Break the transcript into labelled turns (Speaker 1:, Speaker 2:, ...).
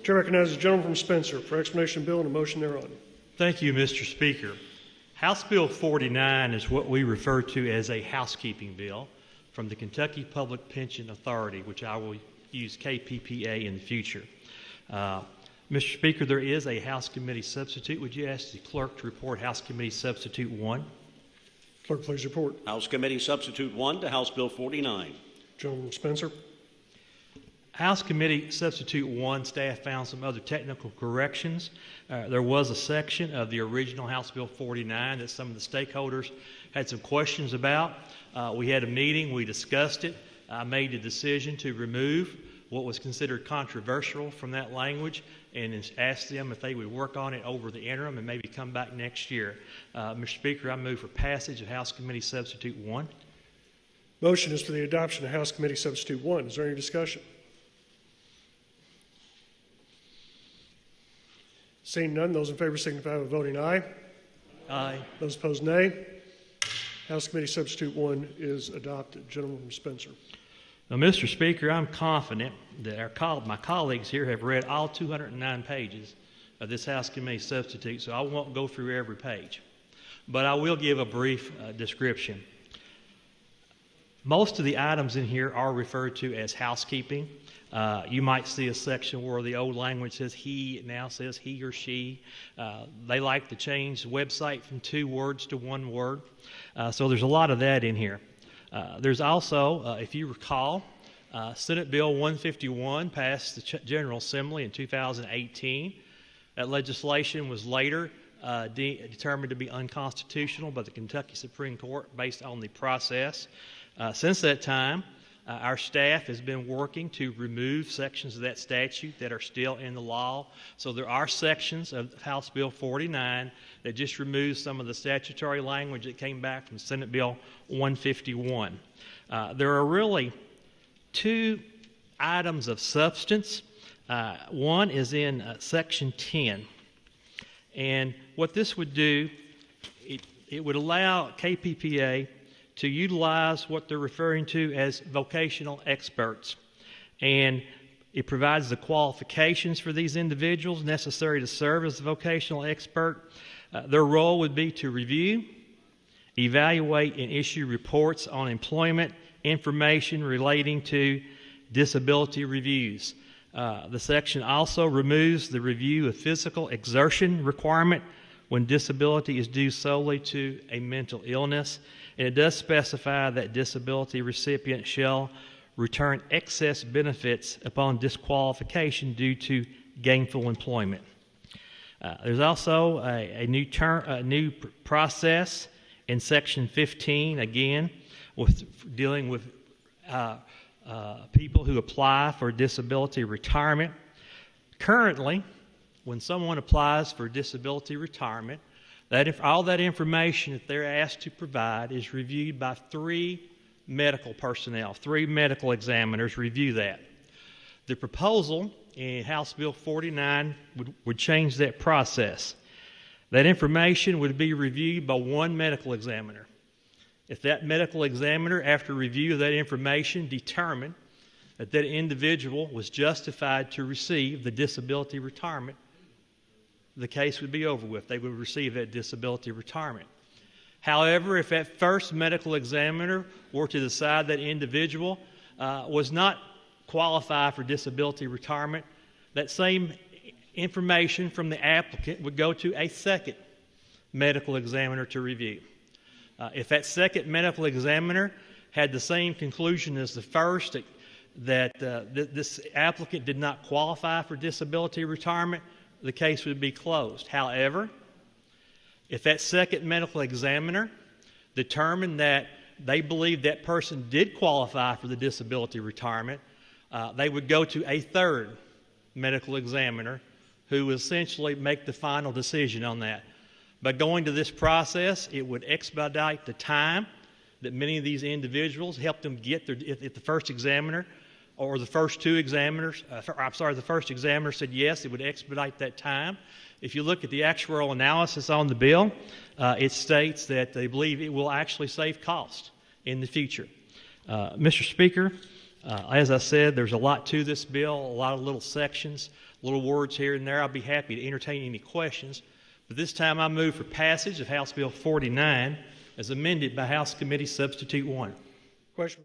Speaker 1: Chair recognizes the gentleman from Spencer for explanation of bill and a motion thereon.
Speaker 2: Thank you, Mr. Speaker. House Bill 49 is what we refer to as a housekeeping bill from the Kentucky Public Pension Authority, which I will use KPPA in the future. Mr. Speaker, there is a House Committee substitute. Would you ask the clerk to report House Committee Substitute 1?
Speaker 1: Clerk, please report.
Speaker 3: House Committee Substitute 1 to House Bill 49.
Speaker 1: Gentleman from Spencer.
Speaker 2: House Committee Substitute 1, staff found some other technical corrections. There was a section of the original House Bill 49 that some of the stakeholders had some questions about. We had a meeting, we discussed it. I made the decision to remove what was considered controversial from that language and asked them if they would work on it over the interim and maybe come back next year. Mr. Speaker, I move for passage of House Committee Substitute 1.
Speaker 1: Motion is for the adoption of House Committee Substitute 1. Is there any discussion? Seeing none, those in favor signify by voting aye.
Speaker 2: Aye.
Speaker 1: Those opposed, nay. House Committee Substitute 1 is adopted. Gentleman from Spencer.
Speaker 2: Now, Mr. Speaker, I'm confident that my colleagues here have read all 209 pages of this House Committee Substitute, so I won't go through every page. But I will give a brief description. Most of the items in here are referred to as housekeeping. You might see a section where the old language says he, it now says he or she. They like to change the website from 2 words to 1 word. So there's a lot of that in here. There's also, if you recall, Senate Bill 151 passed the General Assembly in 2018. That legislation was later determined to be unconstitutional by the Kentucky Supreme Court based on the process. Since that time, our staff has been working to remove sections of that statute that are still in the law. So there are sections of House Bill 49 that just removes some of the statutory language that came back from Senate Bill 151. There are really 2 items of substance. One is in Section 10. And what this would do, it would allow KPPA to utilize what they're referring to as vocational experts. And it provides the qualifications for these individuals necessary to serve as a vocational expert. Their role would be to review, evaluate, and issue reports on employment information relating to disability reviews. The section also removes the review of physical exertion requirement when disability is due solely to a mental illness. And it does specify that disability recipients shall return excess benefits upon disqualification due to gainful employment. There's also a new process in Section 15, again, with dealing with people who apply for disability retirement. Currently, when someone applies for disability retirement, all that information that they're asked to provide is reviewed by 3 medical personnel. 3 medical examiners review that. The proposal in House Bill 49 would change that process. That information would be reviewed by 1 medical examiner. If that medical examiner, after review of that information, determined that that individual was justified to receive the disability retirement, the case would be over with. They would receive that disability retirement. However, if that first medical examiner were to decide that individual was not qualified for disability retirement, that same information from the applicant would go to a second medical examiner to review. If that second medical examiner had the same conclusion as the first, that this applicant did not qualify for disability retirement, the case would be closed. However, if that second medical examiner determined that they believed that person did qualify for the disability retirement, they would go to a third medical examiner who would essentially make the final decision on that. By going to this process, it would expedite the time that many of these individuals help them get their, if the first examiner or the first 2 examiners, the first examiner said yes, it would expedite that time. If you look at the actuarial analysis on the bill, it states that they believe it will actually save cost in the future. Mr. Speaker, as I said, there's a lot to this bill, a lot of little sections. little words here and there. I'll be happy to entertain any questions. But this time I move for passage of House Bill 49 as amended by House Committee Substitute 1.
Speaker 1: Question.